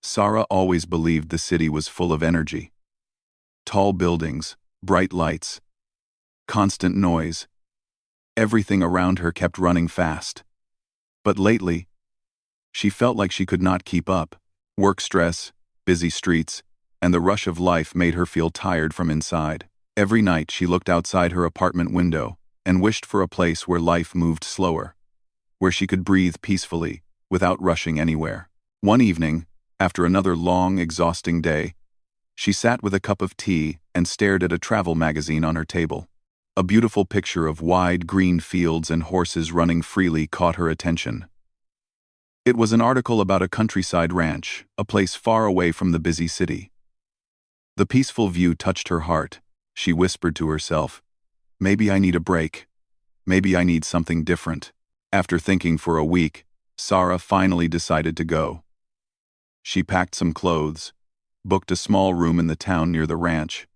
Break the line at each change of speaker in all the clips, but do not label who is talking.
Sarah always believed the city was full of energy. Tall buildings, bright lights, constant noise. Everything around her kept running fast. But lately, she felt like she could not keep up. Work stress, busy streets, and the rush of life made her feel tired from inside. Every night she looked outside her apartment window and wished for a place where life moved slower, where she could breathe peacefully without rushing anywhere. One evening, after another long, exhausting day, she sat with a cup of tea and stared at a travel magazine on her table. A beautiful picture of wide green fields and horses running freely caught her attention. It was an article about a countryside ranch, a place far away from the busy city. The peaceful view touched her heart. She whispered to herself, "Maybe I need a break. Maybe I need something different." After thinking for a week, Sarah finally decided to go. She packed some clothes, booked a small room in the town near the ranch,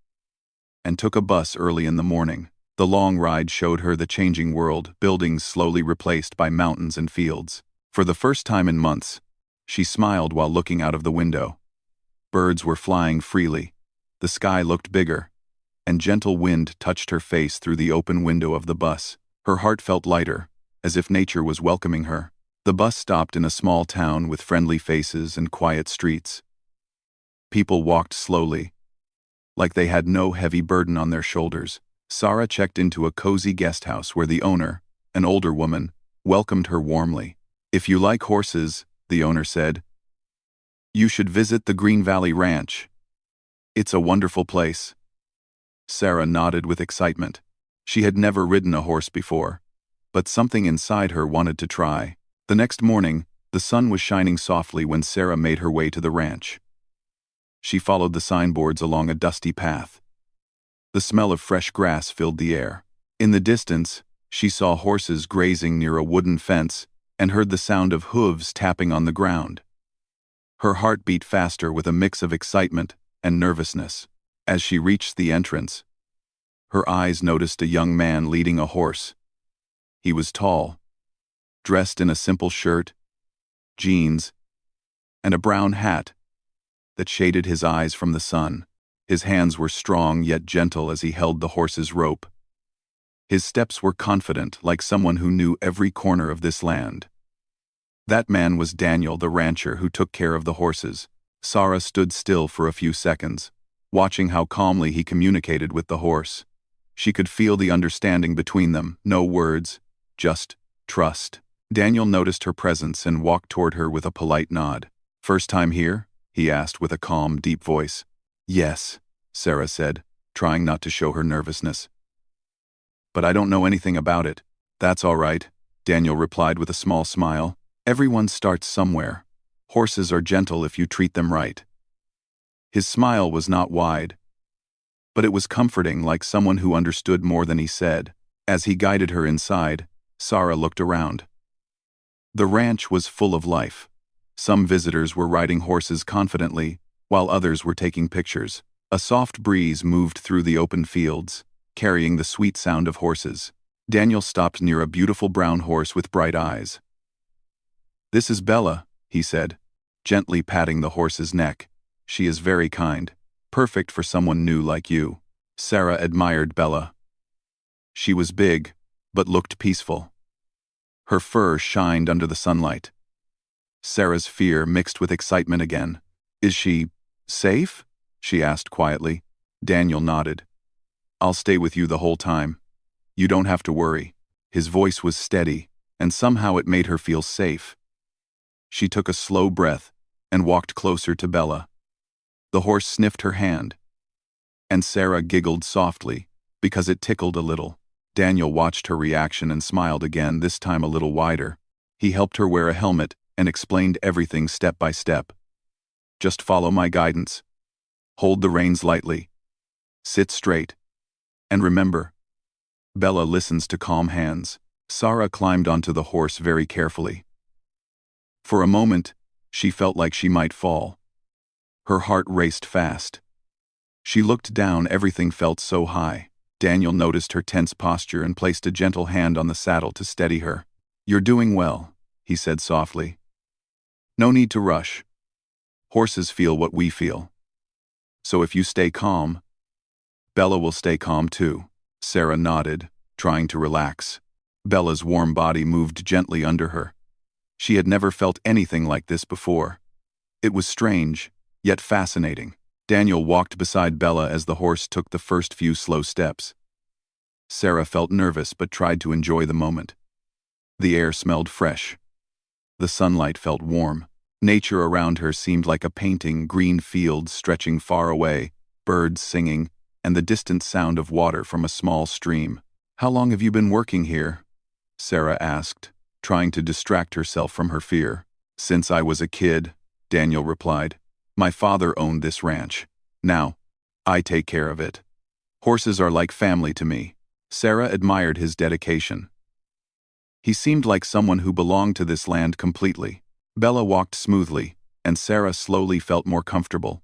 and took a bus early in the morning. The long ride showed her the changing world, buildings slowly replaced by mountains and fields. For the first time in months, she smiled while looking out of the window. Birds were flying freely, the sky looked bigger, and gentle wind touched her face through the open window of the bus. Her heart felt lighter, as if nature was welcoming her. The bus stopped in a small town with friendly faces and quiet streets. People walked slowly, like they had no heavy burden on their shoulders. Sarah checked into a cozy guest house where the owner, an older woman, welcomed her warmly. "If you like horses," the owner said, "you should visit the Green Valley Ranch. It's a wonderful place." Sarah nodded with excitement. She had never ridden a horse before, but something inside her wanted to try. The next morning, the sun was shining softly when Sarah made her way to the ranch. She followed the signboards along a dusty path. The smell of fresh grass filled the air. In the distance, she saw horses grazing near a wooden fence and heard the sound of hooves tapping on the ground. Her heart beat faster with a mix of excitement and nervousness. As she reached the entrance, her eyes noticed a young man leading a horse. He was tall, dressed in a simple shirt, jeans, and a brown hat that shaded his eyes from the sun. His hands were strong yet gentle as he held the horse's rope. His steps were confident, like someone who knew every corner of this land. That man was Daniel, the rancher who took care of the horses. Sarah stood still for a few seconds, watching how calmly he communicated with the horse. She could feel the understanding between them, no words, just trust. Daniel noticed her presence and walked toward her with a polite nod. "First time here?" he asked with a calm, deep voice. "Yes," Sarah said, trying not to show her nervousness. "But I don't know anything about it." "That's all right," Daniel replied with a small smile. "Everyone starts somewhere. Horses are gentle if you treat them right." His smile was not wide, but it was comforting, like someone who understood more than he said. As he guided her inside, Sarah looked around. The ranch was full of life. Some visitors were riding horses confidently, while others were taking pictures. A soft breeze moved through the open fields, carrying the sweet sound of horses. Daniel stopped near a beautiful brown horse with bright eyes. "This is Bella," he said, gently patting the horse's neck. "She is very kind, perfect for someone new like you." Sarah admired Bella. She was big, but looked peaceful. Her fur shined under the sunlight. Sarah's fear mixed with excitement again. "Is she safe?" she asked quietly. Daniel nodded. "I'll stay with you the whole time. You don't have to worry." His voice was steady, and somehow it made her feel safe. She took a slow breath and walked closer to Bella. The horse sniffed her hand, and Sarah giggled softly because it tickled a little. Daniel watched her reaction and smiled again, this time a little wider. He helped her wear a helmet and explained everything step by step. "Just follow my guidance. Hold the reins lightly. Sit straight. And remember, Bella listens to calm hands." Sarah climbed onto the horse very carefully. For a moment, she felt like she might fall. Her heart raced fast. She looked down, everything felt so high. Daniel noticed her tense posture and placed a gentle hand on the saddle to steady her. "You're doing well," he said softly. "No need to rush. Horses feel what we feel. So if you stay calm, Bella will stay calm too. Sarah nodded, trying to relax. Bella's warm body moved gently under her. She had never felt anything like this before. It was strange, yet fascinating. Daniel walked beside Bella as the horse took the first few slow steps. Sarah felt nervous but tried to enjoy the moment. The air smelled fresh. The sunlight felt warm. Nature around her seemed like a painting, green fields stretching far away, birds singing, and the distant sound of water from a small stream. "How long have you been working here?" Sarah asked, trying to distract herself from her fear. "Since I was a kid," Daniel replied. "My father owned this ranch. Now, I take care of it. Horses are like family to me." Sarah admired his dedication. He seemed like someone who belonged to this land completely. Bella walked smoothly, and Sarah slowly felt more comfortable.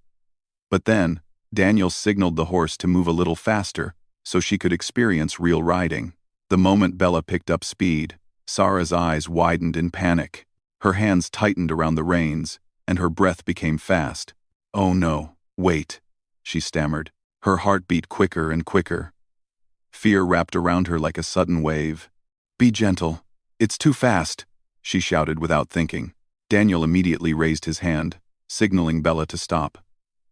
But then, Daniel signaled the horse to move a little faster so she could experience real riding. The moment Bella picked up speed, Sarah's eyes widened in panic. Her hands tightened around the reins, and her breath became fast. "Oh no, wait," she stammered. Her heart beat quicker and quicker. Fear wrapped around her like a sudden wave. "Be gentle. It's too fast," she shouted without thinking. Daniel immediately raised his hand, signaling Bella to stop.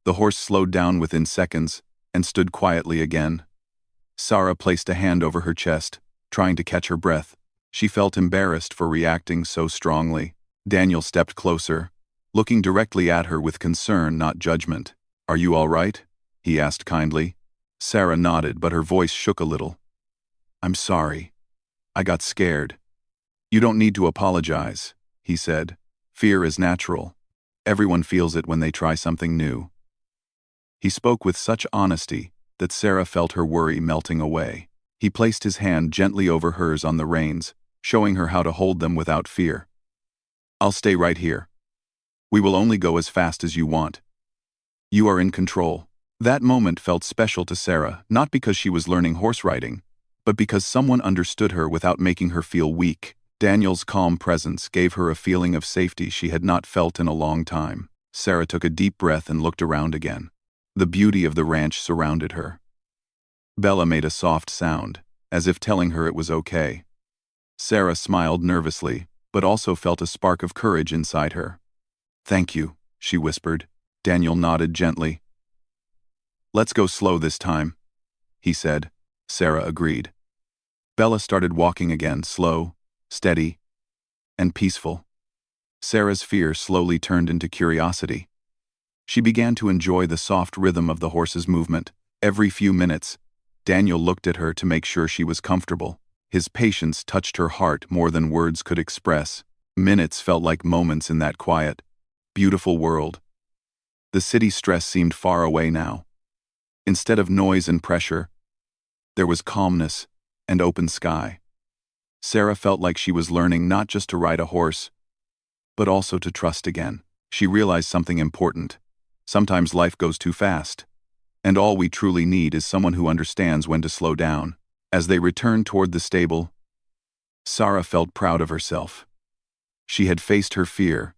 The horse slowed down within seconds and stood quietly again. Sarah placed a hand over her chest, trying to catch her breath. She felt embarrassed for reacting so strongly. Daniel stepped closer, looking directly at her with concern, not judgment. "Are you all right?" he asked kindly. Sarah nodded, but her voice shook a little. "I'm sorry. I got scared." "You don't need to apologize," he said. "Fear is natural. Everyone feels it when they try something new." He spoke with such honesty that Sarah felt her worry melting away. He placed his hand gently over hers on the reins, showing her how to hold them without fear. "I'll stay right here. We will only go as fast as you want. You are in control." That moment felt special to Sarah, not because she was learning horse riding, but because someone understood her without making her feel weak. Daniel's calm presence gave her a feeling of safety she had not felt in a long time. Sarah took a deep breath and looked around again. The beauty of the ranch surrounded her. Bella made a soft sound, as if telling her it was okay. Sarah smiled nervously, but also felt a spark of courage inside her. "Thank you," she whispered. Daniel nodded gently. "Let's go slow this time," he said. Sarah agreed. Bella started walking again, slow, steady, and peaceful. Sarah's fear slowly turned into curiosity. She began to enjoy the soft rhythm of the horse's movement. Every few minutes, Daniel looked at her to make sure she was comfortable. His patience touched her heart more than words could express. Minutes felt like moments in that quiet, beautiful world. The city stress seemed far away now. Instead of noise and pressure, there was calmness and open sky. Sarah felt like she was learning not just to ride a horse, but also to trust again. She realized something important. Sometimes life goes too fast, and all we truly need is someone who understands when to slow down. As they returned toward the stable, Sarah felt proud of herself. She had faced her fear,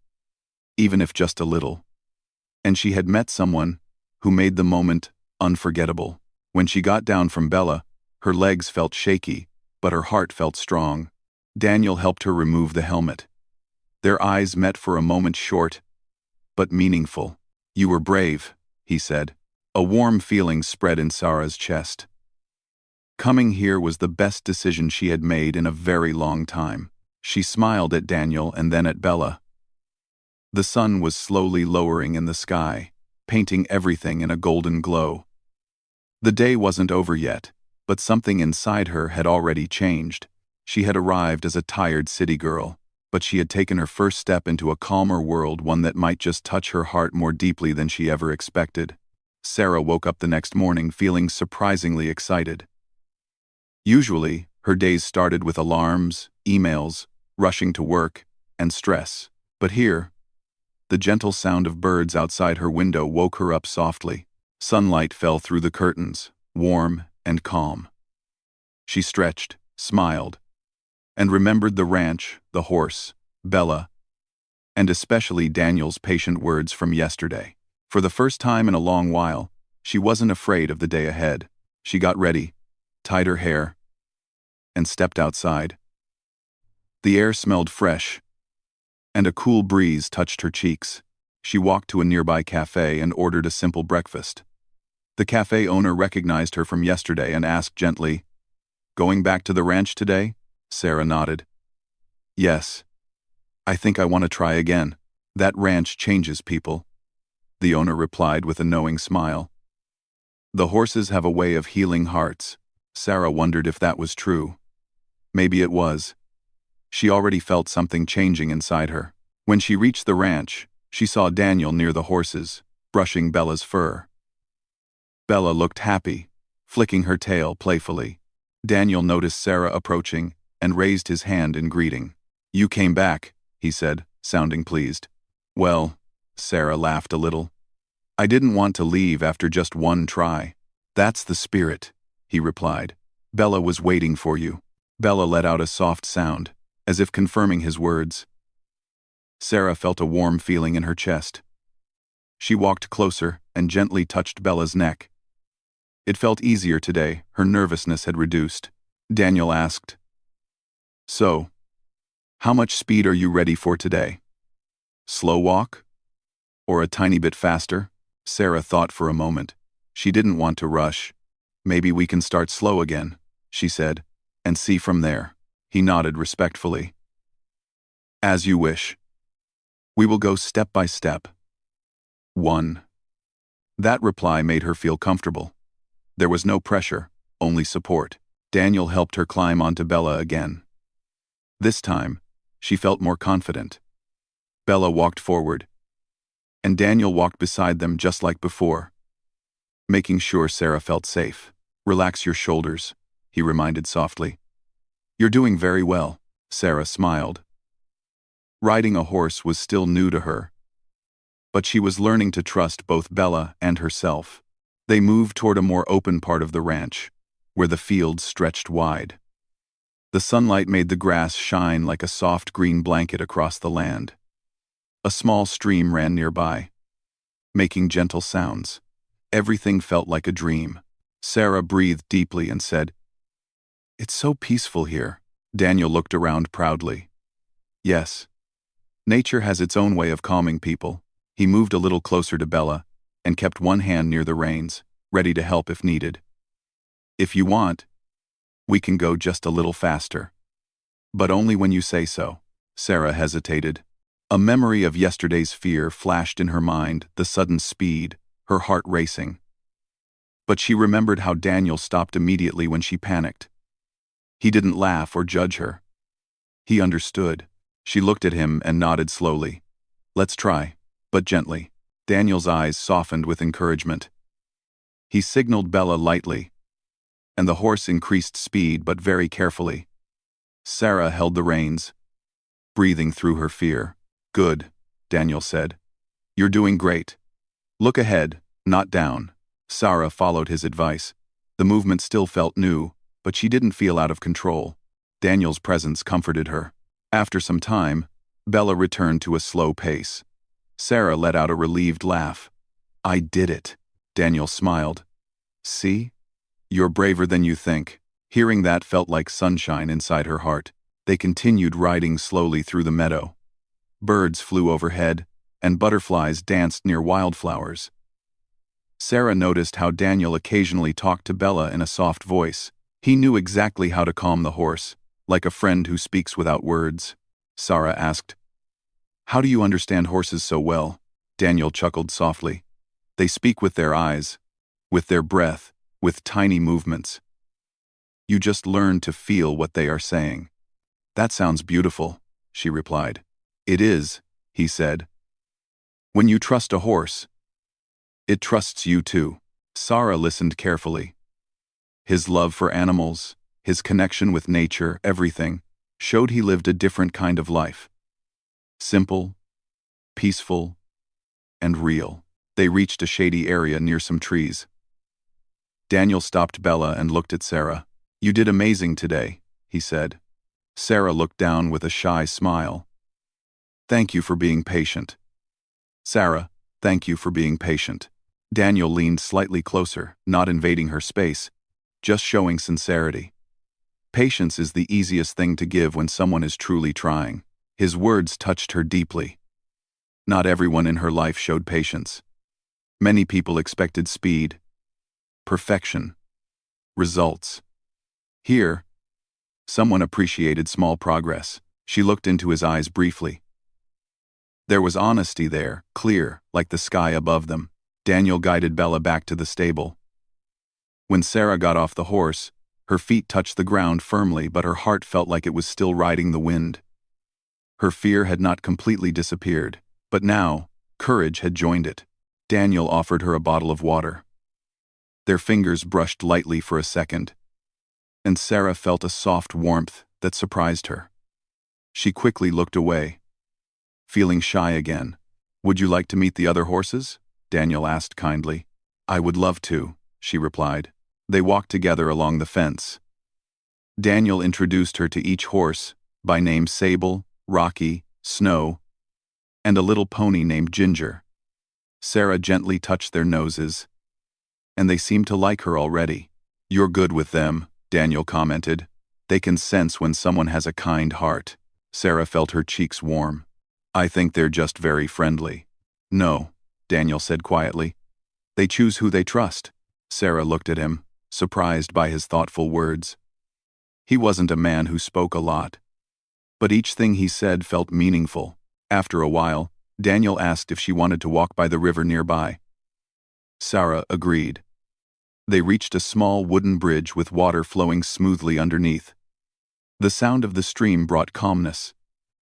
even if just a little, and she had met someone who made the moment unforgettable. When she got down from Bella, her legs felt shaky, but her heart felt strong. Daniel helped her remove the helmet. Their eyes met for a moment, short, but meaningful. "You were brave," he said. A warm feeling spread in Sarah's chest. Coming here was the best decision she had made in a very long time. She smiled at Daniel and then at Bella. The sun was slowly lowering in the sky, painting everything in a golden glow. The day wasn't over yet, but something inside her had already changed. She had arrived as a tired city girl, but she had taken her first step into a calmer world, one that might just touch her heart more deeply than she ever expected. Sarah woke up the next morning feeling surprisingly excited. Usually, her days started with alarms, emails, rushing to work, and stress. But here, the gentle sound of birds outside her window woke her up softly. Sunlight fell through the curtains, warm and calm. She stretched, smiled, and remembered the ranch, the horse, Bella, and especially Daniel's patient words from yesterday. For the first time in a long while, she wasn't afraid of the day ahead. She got ready, tied her hair, and stepped outside. The air smelled fresh, and a cool breeze touched her cheeks. She walked to a nearby cafe and ordered a simple breakfast. The cafe owner recognized her from yesterday and asked gently, "Going back to the ranch today?" Sarah nodded. "Yes. I think I want to try again. That ranch changes people," the owner replied with a knowing smile. The horses have a way of healing hearts. Sarah wondered if that was true. Maybe it was. She already felt something changing inside her. When she reached the ranch, she saw Daniel near the horses, brushing Bella's fur. Bella looked happy, flicking her tail playfully. Daniel noticed Sarah approaching and raised his hand in greeting. "You came back," he said, sounding pleased. "Well," Sarah laughed a little. "I didn't want to leave after just one try." "That's the spirit," he replied. "Bella was waiting for you." Bella let out a soft sound, as if confirming his words. Sarah felt a warm feeling in her chest. She walked closer and gently touched Bella's neck. It felt easier today, her nervousness had reduced. Daniel asked, "So, how much speed are you ready for today? Slow walk? Or a tiny bit faster?" Sarah thought for a moment. She didn't want to rush. "Maybe we can start slow again," she said, "and see from there." He nodded respectfully. "As you wish. We will go step by step." 1. That reply made her feel comfortable. There was no pressure, only support. Daniel helped her climb onto Bella again. This time, she felt more confident. Bella walked forward, and Daniel walked beside them just like before, making sure Sarah felt safe. "Relax your shoulders," he reminded softly. "You're doing very well." Sarah smiled. Riding a horse was still new to her, but she was learning to trust both Bella and herself. They moved toward a more open part of the ranch, where the fields stretched wide. The sunlight made the grass shine like a soft green blanket across the land. A small stream ran nearby, making gentle sounds. Everything felt like a dream. Sarah breathed deeply and said, "It's so peaceful here." Daniel looked around proudly. "Yes. Nature has its own way of calming people." He moved a little closer to Bella and kept one hand near the reins, ready to help if needed. "If you want, we can go just a little faster. But only when you say so." Sarah hesitated. A memory of yesterday's fear flashed in her mind, the sudden speed, her heart racing. But she remembered how Daniel stopped immediately when she panicked. He didn't laugh or judge her. He understood. She looked at him and nodded slowly. "Let's try, but gently." Daniel's eyes softened with encouragement. He signaled Bella lightly, and the horse increased speed but very carefully. Sarah held the reins, breathing through her fear. "Good," Daniel said. "You're doing great. Look ahead, not down." Sarah followed his advice. The movement still felt new, but she didn't feel out of control. Daniel's presence comforted her. After some time, Bella returned to a slow pace. Sarah let out a relieved laugh. "I did it," Daniel smiled. "See? You're braver than you think." Hearing that felt like sunshine inside her heart. They continued riding slowly through the meadow. Birds flew overhead, and butterflies danced near wildflowers. Sarah noticed how Daniel occasionally talked to Bella in a soft voice. He knew exactly how to calm the horse, like a friend who speaks without words. Sarah asked, "How do you understand horses so well?" Daniel chuckled softly. "They speak with their eyes, with their breath, with tiny movements. You just learn to feel what they are saying." "That sounds beautiful," she replied. "It is," he said. "When you trust a horse, it trusts you too." Sarah listened carefully. His love for animals, his connection with nature, everything, showed he lived a different kind of life. Simple, peaceful, and real. They reached a shady area near some trees. Daniel stopped Bella and looked at Sarah. "You did amazing today," he said. Sarah looked down with a shy smile. Thank you for being patient. Sarah, thank you for being patient. Daniel leaned slightly closer, not invading her space, just showing sincerity. Patience is the easiest thing to give when someone is truly trying. His words touched her deeply. Not everyone in her life showed patience. Many people expected speed, perfection, results. Here, someone appreciated small progress. She looked into his eyes briefly. There was honesty there, clear, like the sky above them. Daniel guided Bella back to the stable. When Sarah got off the horse, her feet touched the ground firmly, but her heart felt like it was still riding the wind. Her fear had not completely disappeared, but now, courage had joined it. Daniel offered her a bottle of water. Their fingers brushed lightly for a second, and Sarah felt a soft warmth that surprised her. She quickly looked away, feeling shy again. "Would you like to meet the other horses?" Daniel asked kindly. "I would love to," she replied. They walked together along the fence. Daniel introduced her to each horse, by name Sable, Rocky, Snow, and a little pony named Ginger. Sarah gently touched their noses, and they seemed to like her already. "You're good with them," Daniel commented. "They can sense when someone has a kind heart." Sarah felt her cheeks warm. "I think they're just very friendly." "No," Daniel said quietly. "They choose who they trust." Sarah looked at him, surprised by his thoughtful words. He wasn't a man who spoke a lot, but each thing he said felt meaningful. After a while, Daniel asked if she wanted to walk by the river nearby. Sarah agreed. They reached a small wooden bridge with water flowing smoothly underneath. The sound of the stream brought calmness.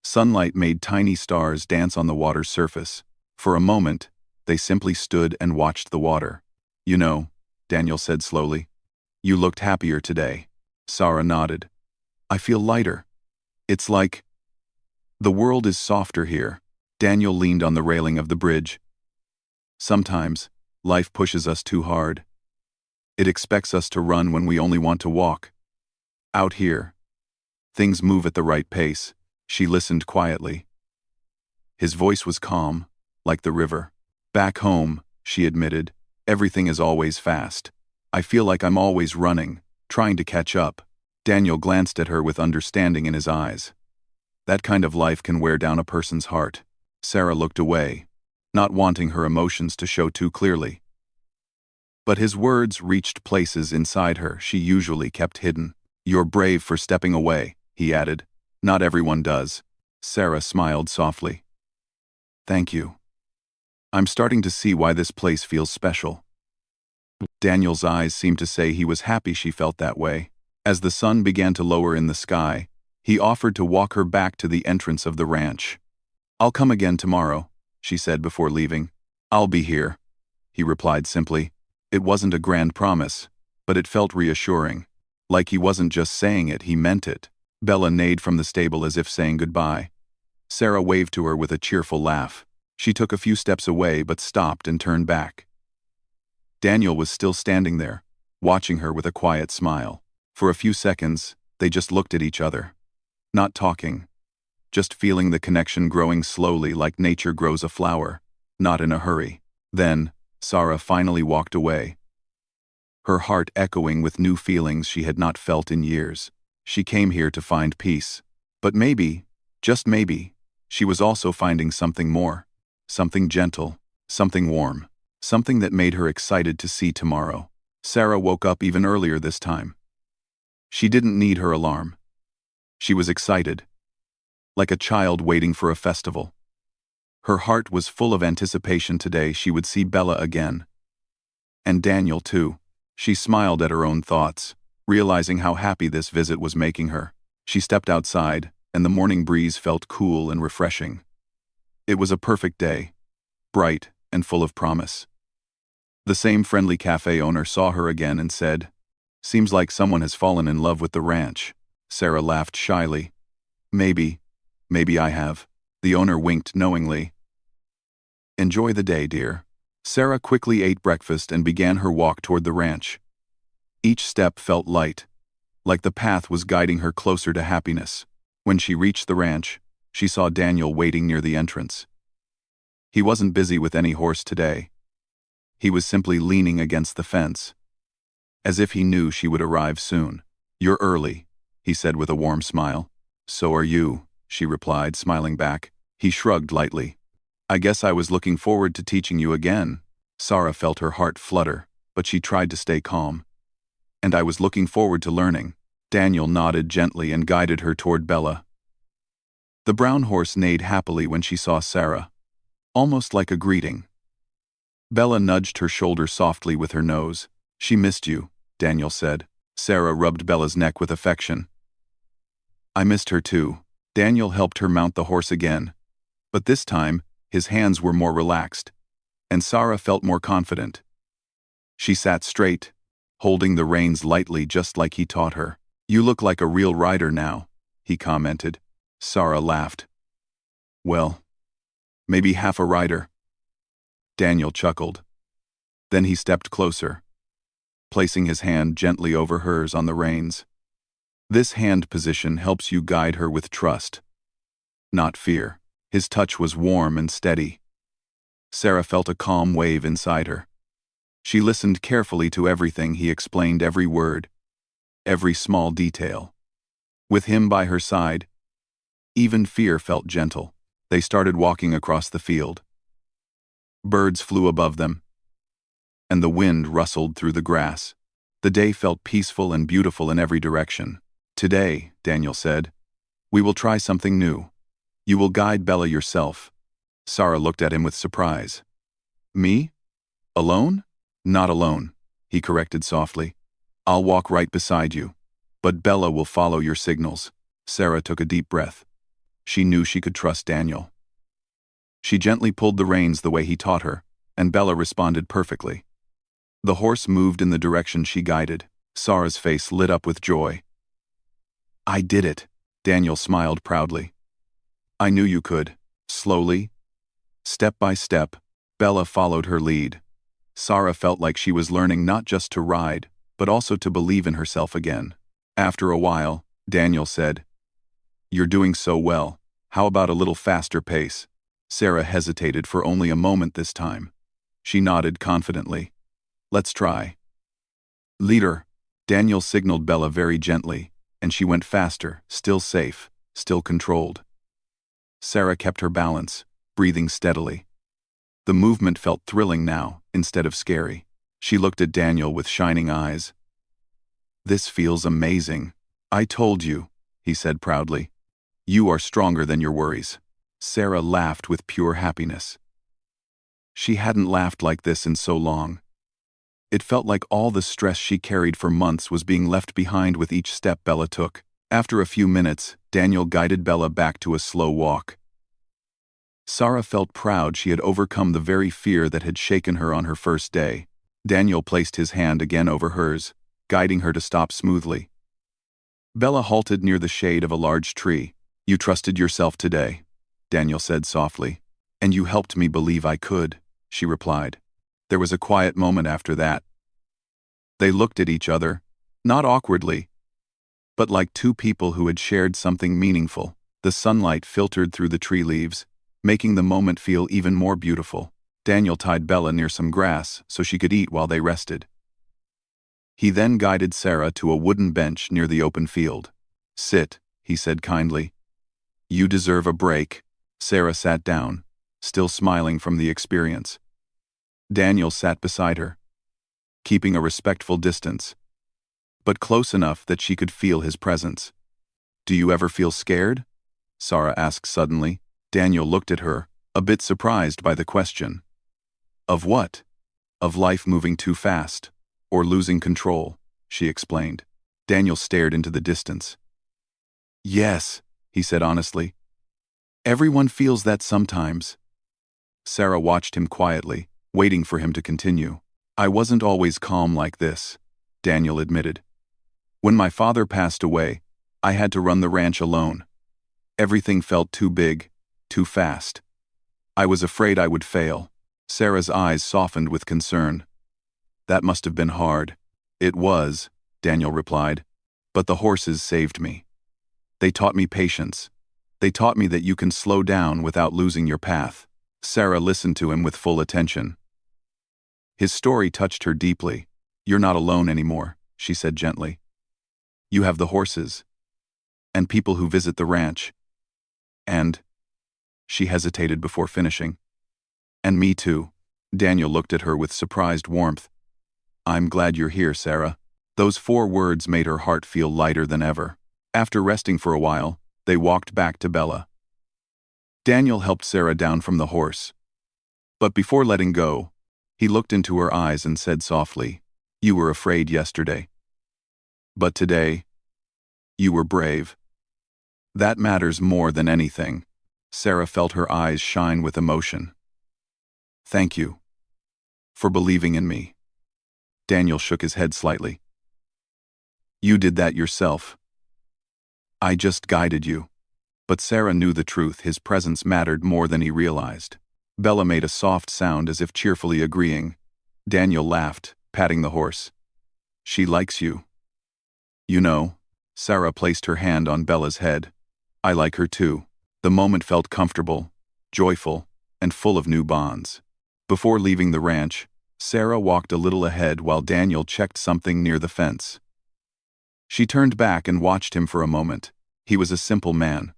Sunlight made tiny stars dance on the water's surface. For a moment, they simply stood and watched the water. "You know," Daniel said slowly, "you looked happier today." Sarah nodded. "I feel lighter. It's like the world is softer here." Daniel leaned on the railing of the bridge. "Sometimes, life pushes us too hard. It expects us to run when we only want to walk. Out here, things move at the right pace." She listened quietly. His voice was calm, like the river. "Back home," she admitted, "everything is always fast. I feel like I'm always running, trying to catch up." Daniel glanced at her with understanding in his eyes. That kind of life can wear down a person's heart. Sarah looked away, not wanting her emotions to show too clearly. But his words reached places inside her she usually kept hidden. "You're brave for stepping away," he added. "Not everyone does." Sarah smiled softly. "Thank you. I'm starting to see why this place feels special." Daniel's eyes seemed to say he was happy she felt that way. As the sun began to lower in the sky, he offered to walk her back to the entrance of the ranch. "I'll come again tomorrow," she said before leaving. "I'll be here," he replied simply. It wasn't a grand promise, but it felt reassuring. Like he wasn't just saying it, he meant it. Bella neighed from the stable as if saying goodbye. Sarah waved to her with a cheerful laugh. She took a few steps away but stopped and turned back. Daniel was still standing there, watching her with a quiet smile. For a few seconds, they just looked at each other. Not talking, just feeling the connection growing slowly like nature grows a flower, not in a hurry. Then, Sarah finally walked away, her heart echoing with new feelings she had not felt in years. She came here to find peace. But maybe, just maybe, she was also finding something more. Something gentle, something warm, something that made her excited to see tomorrow. Sarah woke up even earlier this time. She didn't need her alarm. She was excited, like a child waiting for a festival. Her heart was full of anticipation today she would see Bella again. And Daniel too. She smiled at her own thoughts, realizing how happy this visit was making her. She stepped outside, and the morning breeze felt cool and refreshing. It was a perfect day, bright and full of promise. The same friendly cafe owner saw her again and said, "Seems like someone has fallen in love with the ranch." Sarah laughed shyly. Maybe I have." The owner winked knowingly. "Enjoy the day, dear." Sarah quickly ate breakfast and began her walk toward the ranch. Each step felt light, like the path was guiding her closer to happiness. When she reached the ranch, she saw Daniel waiting near the entrance. He wasn't busy with any horse today. He was simply leaning against the fence, as if he knew she would arrive soon. "You're early," he said with a warm smile. "So are you," she replied, smiling back. He shrugged lightly. "I guess I was looking forward to teaching you again." Sarah felt her heart flutter, but she tried to stay calm. "And I was looking forward to learning." Daniel nodded gently and guided her toward Bella. The brown horse neighed happily when she saw Sarah, almost like a greeting. Bella nudged her shoulder softly with her nose. "She missed you," Daniel said. Sarah rubbed Bella's neck with affection. "I missed her too." Daniel helped her mount the horse again, but this time, his hands were more relaxed, and Sarah felt more confident. She sat straight, holding the reins lightly just like he taught her. "You look like a real rider now," he commented. Sarah laughed. "Well, maybe half a rider." Daniel chuckled. Then he stepped closer, placing his hand gently over hers on the reins. This hand position helps you guide her with trust, not fear. His touch was warm and steady. Sarah felt a calm wave inside her. She listened carefully to everything he explained, every word, every small detail. With him by her side, even fear felt gentle. They started walking across the field. Birds flew above them, and the wind rustled through the grass. The day felt peaceful and beautiful in every direction. "Today," Daniel said, "we will try something new. You will guide Bella yourself." Sarah looked at him with surprise. "Me? Alone?" "Not alone," he corrected softly. "I'll walk right beside you, but Bella will follow your signals." Sarah took a deep breath. She knew she could trust Daniel. She gently pulled the reins the way he taught her, and Bella responded perfectly. The horse moved in the direction she guided. Sarah's face lit up with joy. "I did it," Daniel smiled proudly. "I knew you could." Slowly, step by step, Bella followed her lead. Sarah felt like she was learning not just to ride, but also to believe in herself again. After a while, Daniel said, "You're doing so well. How about a little faster pace?" Sarah hesitated for only a moment this time. She nodded confidently. "Let's try." "Leader." Daniel signaled Bella very gently, and she went faster, still safe, still controlled. Sarah kept her balance, breathing steadily. The movement felt thrilling now, instead of scary. She looked at Daniel with shining eyes. "This feels amazing." "I told you," he said proudly. "You are stronger than your worries." Sarah laughed with pure happiness. She hadn't laughed like this in so long. It felt like all the stress she carried for months was being left behind with each step Bella took. After a few minutes, Daniel guided Bella back to a slow walk. Sarah felt proud she had overcome the very fear that had shaken her on her first day. Daniel placed his hand again over hers, guiding her to stop smoothly. Bella halted near the shade of a large tree. "You trusted yourself today," Daniel said softly. "And you helped me believe I could," she replied. There was a quiet moment after that. They looked at each other, not awkwardly, but like two people who had shared something meaningful. The sunlight filtered through the tree leaves, making the moment feel even more beautiful. Daniel tied Bella near some grass so she could eat while they rested. He then guided Sarah to a wooden bench near the open field. "Sit," he said kindly. "You deserve a break." Sarah sat down, still smiling from the experience. Daniel sat beside her, keeping a respectful distance, but close enough that she could feel his presence. "Do you ever feel scared?" Sarah asked suddenly. Daniel looked at her, a bit surprised by the question. "Of what?" "Of life moving too fast, or losing control," she explained. Daniel stared into the distance. "Yes," he said honestly. "Everyone feels that sometimes." Sarah watched him quietly, waiting for him to continue. "I wasn't always calm like this," Daniel admitted. "When my father passed away, I had to run the ranch alone. Everything felt too big, too fast. I was afraid I would fail." Sarah's eyes softened with concern. "That must have been hard." "It was," Daniel replied, "but the horses saved me. They taught me patience, They taught me that you can slow down without losing your path. Sarah listened to him with full attention. His story touched her deeply. You're not alone anymore, she said gently. You have the horses. And people who visit the ranch. And... She hesitated before finishing. And me too. Daniel looked at her with surprised warmth. I'm glad you're here, Sarah. Those 4 words made her heart feel lighter than ever. After resting for a while, they walked back to Bella. Daniel helped Sarah down from the horse. But before letting go, he looked into her eyes and said softly, You were afraid yesterday. But today, you were brave. That matters more than anything. Sarah felt her eyes shine with emotion. Thank you. For believing in me. Daniel shook his head slightly. You did that yourself. I just guided you. But Sarah knew the truth. His presence mattered more than he realized. Bella made a soft sound as if cheerfully agreeing. Daniel laughed, patting the horse. She likes you. You know, Sarah placed her hand on Bella's head. I like her too. The moment felt comfortable, joyful, and full of new bonds. Before leaving the ranch, Sarah walked a little ahead while Daniel checked something near the fence. She turned back and watched him for a moment. He was a simple man.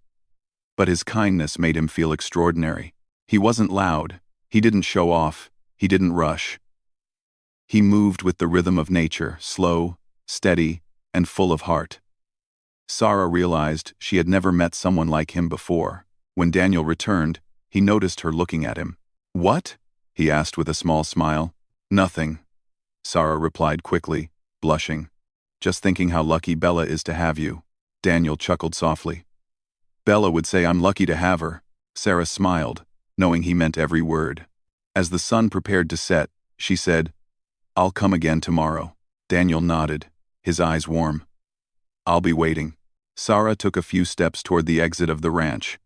But his kindness made him feel extraordinary. He wasn't loud, he didn't show off, he didn't rush. He moved with the rhythm of nature, slow, steady, and full of heart. Sarah realized she had never met someone like him before. When Daniel returned, he noticed her looking at him. What? He asked with a small smile. Nothing, Sarah replied quickly, blushing. Just thinking how lucky Bella is to have you. Daniel chuckled softly. Bella would say I'm lucky to have her. Sarah smiled, knowing he meant every word. As the sun prepared to set, she said, I'll come again tomorrow. Daniel nodded, his eyes warm. I'll be waiting. Sarah took a few steps toward the exit of the ranch.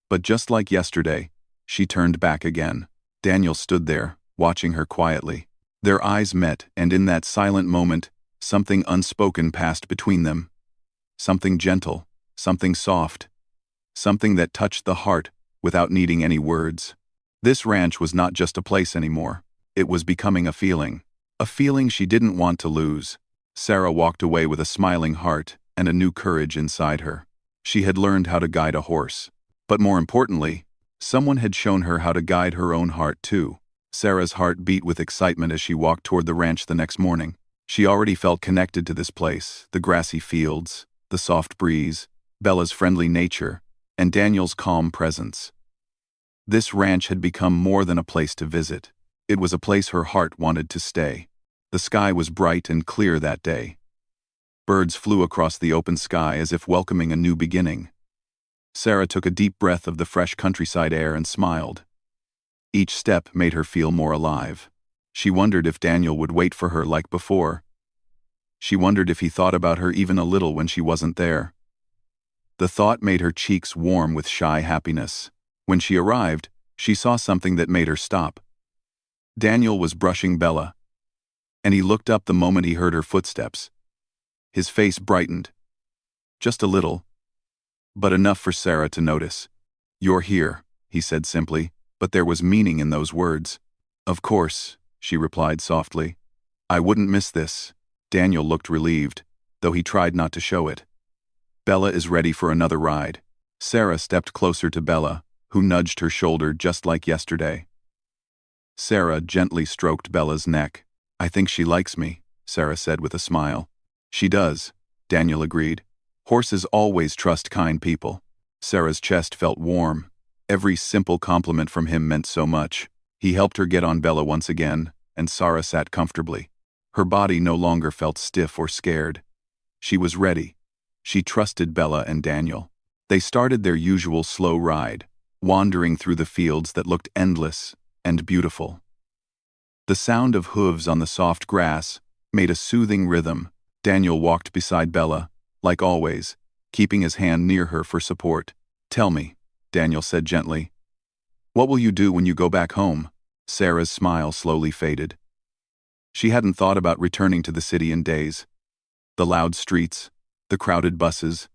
But just like yesterday, she turned back again. Daniel stood there, watching her quietly. Their eyes met, and in that silent moment, something unspoken passed between them. Something gentle, something soft, something that touched the heart without needing any words. This ranch was not just a place anymore. It was becoming a feeling she didn't want to lose. Sarah walked away with a smiling heart and a new courage inside her. She had learned how to guide a horse. But more importantly, someone had shown her how to guide her own heart too. Sarah's heart beat with excitement as she walked toward the ranch the next morning. She already felt connected to this place, the grassy fields, the soft breeze, Bella's friendly nature, and Daniel's calm presence. This ranch had become more than a place to visit. It was a place her heart wanted to stay. The sky was bright and clear that day. Birds flew across the open sky as if welcoming a new beginning. Sarah took a deep breath of the fresh countryside air and smiled. Each step made her feel more alive. She wondered if Daniel would wait for her like before. She wondered if he thought about her even a little when she wasn't there. The thought made her cheeks warm with shy happiness. When she arrived, she saw something that made her stop. Daniel was brushing Bella, and he looked up the moment he heard her footsteps. His face brightened. Just a little, but enough for Sarah to notice. You're here, he said simply, but there was meaning in those words. Of course, she replied softly. I wouldn't miss this. Daniel looked relieved, though he tried not to show it. Bella is ready for another ride. Sarah stepped closer to Bella, who nudged her shoulder just like yesterday. Sarah gently stroked Bella's neck. I think she likes me, Sarah said with a smile. She does, Daniel agreed. Horses always trust kind people. Sarah's chest felt warm. Every simple compliment from him meant so much. He helped her get on Bella once again, and Sarah sat comfortably. Her body no longer felt stiff or scared. She was ready. She trusted Bella and Daniel. They started their usual slow ride, wandering through the fields that looked endless and beautiful. The sound of hooves on the soft grass made a soothing rhythm. Daniel walked beside Bella, like always, keeping his hand near her for support. Tell me, Daniel said gently. What will you do when you go back home? Sarah's smile slowly faded. She hadn't thought about returning to the city in days. The loud streets, the crowded buses,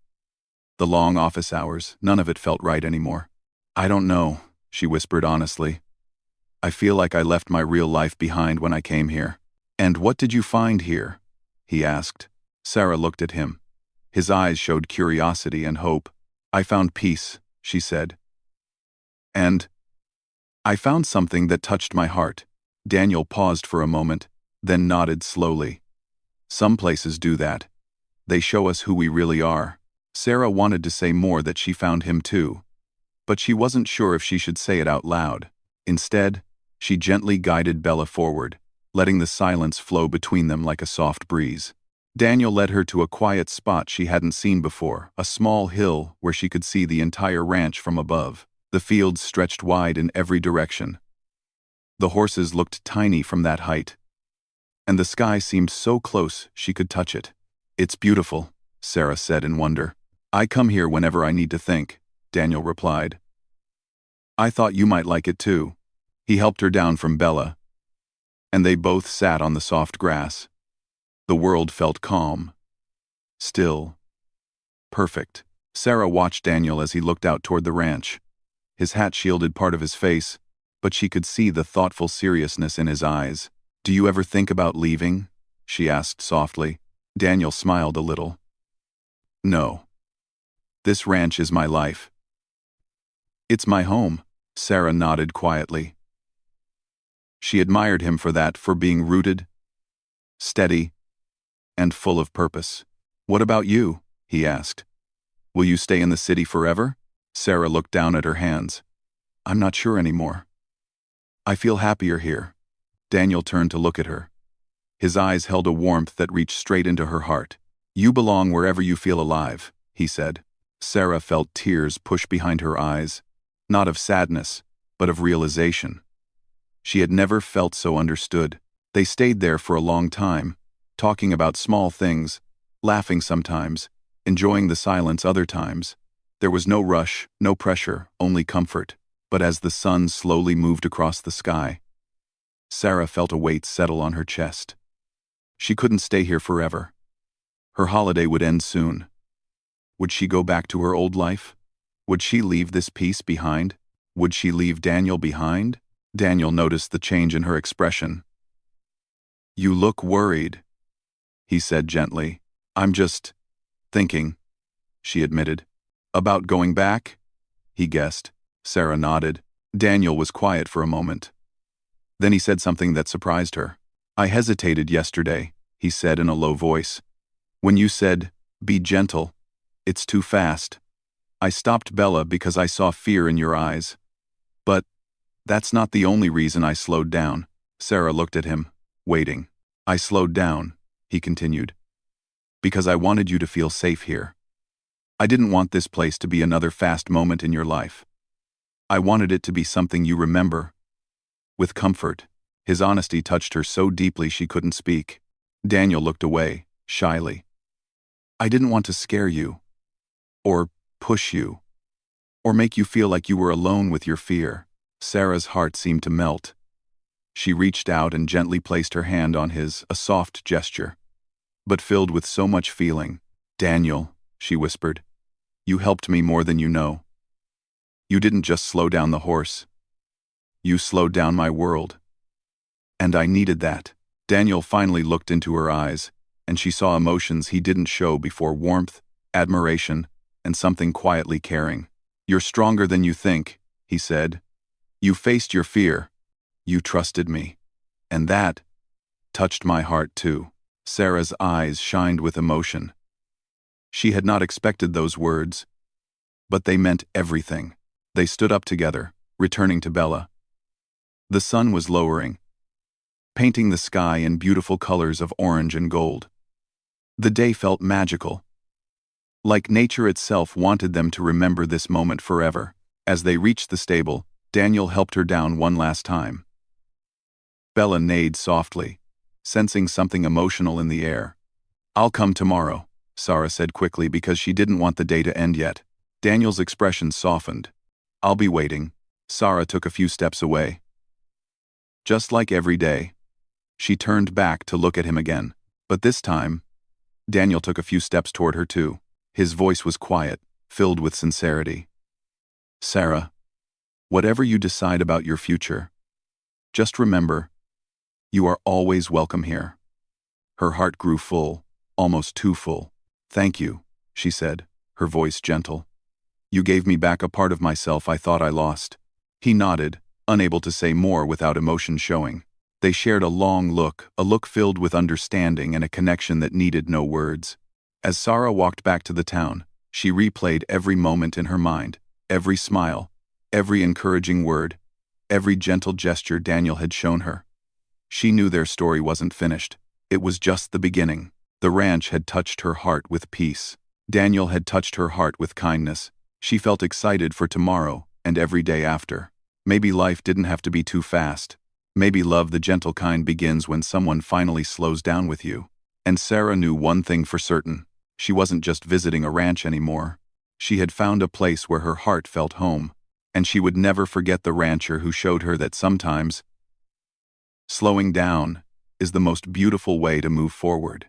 The long office hours, none of it felt right anymore. I don't know, she whispered honestly. I feel like I left my real life behind when I came here. And what did you find here? He asked. Sarah looked at him. His eyes showed curiosity and hope. I found peace, she said. And I found something that touched my heart. Daniel paused for a moment, then nodded slowly. Some places do that. They show us who we really are. Sarah wanted to say more that she found him too, but she wasn't sure if she should say it out loud. Instead, she gently guided Bella forward, letting the silence flow between them like a soft breeze. Daniel led her to a quiet spot she hadn't seen before, a small hill where she could see the entire ranch from above. The fields stretched wide in every direction. The horses looked tiny from that height, and the sky seemed so close she could touch it. It's beautiful, Sarah said in wonder. I come here whenever I need to think, Daniel replied. I thought you might like it too. He helped her down from Bella, and they both sat on the soft grass. The world felt calm, still, perfect. Sarah watched Daniel as he looked out toward the ranch. His hat shielded part of his face, but she could see the thoughtful seriousness in his eyes. Do you ever think about leaving? She asked softly. Daniel smiled a little. No. This ranch is my life. It's my home, Sarah nodded quietly. She admired him for that, for being rooted, steady, and full of purpose. What about you? He asked. Will you stay in the city forever? Sarah looked down at her hands. I'm not sure anymore. I feel happier here. Daniel turned to look at her. His eyes held a warmth that reached straight into her heart. You belong wherever you feel alive, he said. Sarah felt tears push behind her eyes, not of sadness, but of realization. She had never felt so understood. They stayed there for a long time, talking about small things, laughing sometimes, enjoying the silence other times. There was no rush, no pressure, only comfort. But as the sun slowly moved across the sky, Sarah felt a weight settle on her chest. She couldn't stay here forever. Her holiday would end soon. Would she go back to her old life? Would she leave this peace behind? Would she leave Daniel behind? Daniel noticed the change in her expression. You look worried, he said gently. I'm just thinking, she admitted. About going back? He guessed. Sarah nodded. Daniel was quiet for a moment. Then he said something that surprised her. I hesitated yesterday, he said in a low voice. When you said, be gentle, it's too fast. I stopped Bella because I saw fear in your eyes. But that's not the only reason I slowed down. Sarah looked at him, waiting. I slowed down, he continued, because I wanted you to feel safe here. I didn't want this place to be another fast moment in your life. I wanted it to be something you remember, with comfort. His honesty touched her so deeply she couldn't speak. Daniel looked away, shyly. I didn't want to scare you, or push you, or make you feel like you were alone with your fear. Sarah's heart seemed to melt. She reached out and gently placed her hand on his, a soft gesture, but filled with so much feeling. Daniel, she whispered, you helped me more than you know. You didn't just slow down the horse. You slowed down my world. And I needed that. Daniel finally looked into her eyes, and she saw emotions he didn't show before: warmth, admiration, and something quietly caring. You're stronger than you think, he said. You faced your fear. You trusted me. And that touched my heart too. Sarah's eyes shined with emotion. She had not expected those words, but they meant everything. They stood up together, returning to Bella. The sun was lowering, painting the sky in beautiful colors of orange and gold. The day felt magical, like nature itself wanted them to remember this moment forever. As they reached the stable, Daniel helped her down one last time. Bella neighed softly, sensing something emotional in the air. I'll come tomorrow, Sarah said quickly because she didn't want the day to end yet. Daniel's expression softened. I'll be waiting. Sarah took a few steps away. Just like every day, she turned back to look at him again. But this time, Daniel took a few steps toward her too. His voice was quiet, filled with sincerity. Sarah, whatever you decide about your future, just remember, you are always welcome here. Her heart grew full, almost too full. Thank you, she said, her voice gentle. You gave me back a part of myself I thought I lost. He nodded, unable to say more without emotion showing. They shared a long look, a look filled with understanding and a connection that needed no words. As Sarah walked back to the town, she replayed every moment in her mind, every smile, every encouraging word, every gentle gesture Daniel had shown her. She knew their story wasn't finished. It was just the beginning. The ranch had touched her heart with peace. Daniel had touched her heart with kindness. She felt excited for tomorrow and every day after. Maybe life didn't have to be too fast. Maybe love, the gentle kind, begins when someone finally slows down with you. And Sarah knew one thing for certain. She wasn't just visiting a ranch anymore. She had found a place where her heart felt home. And she would never forget the rancher who showed her that sometimes slowing down is the most beautiful way to move forward.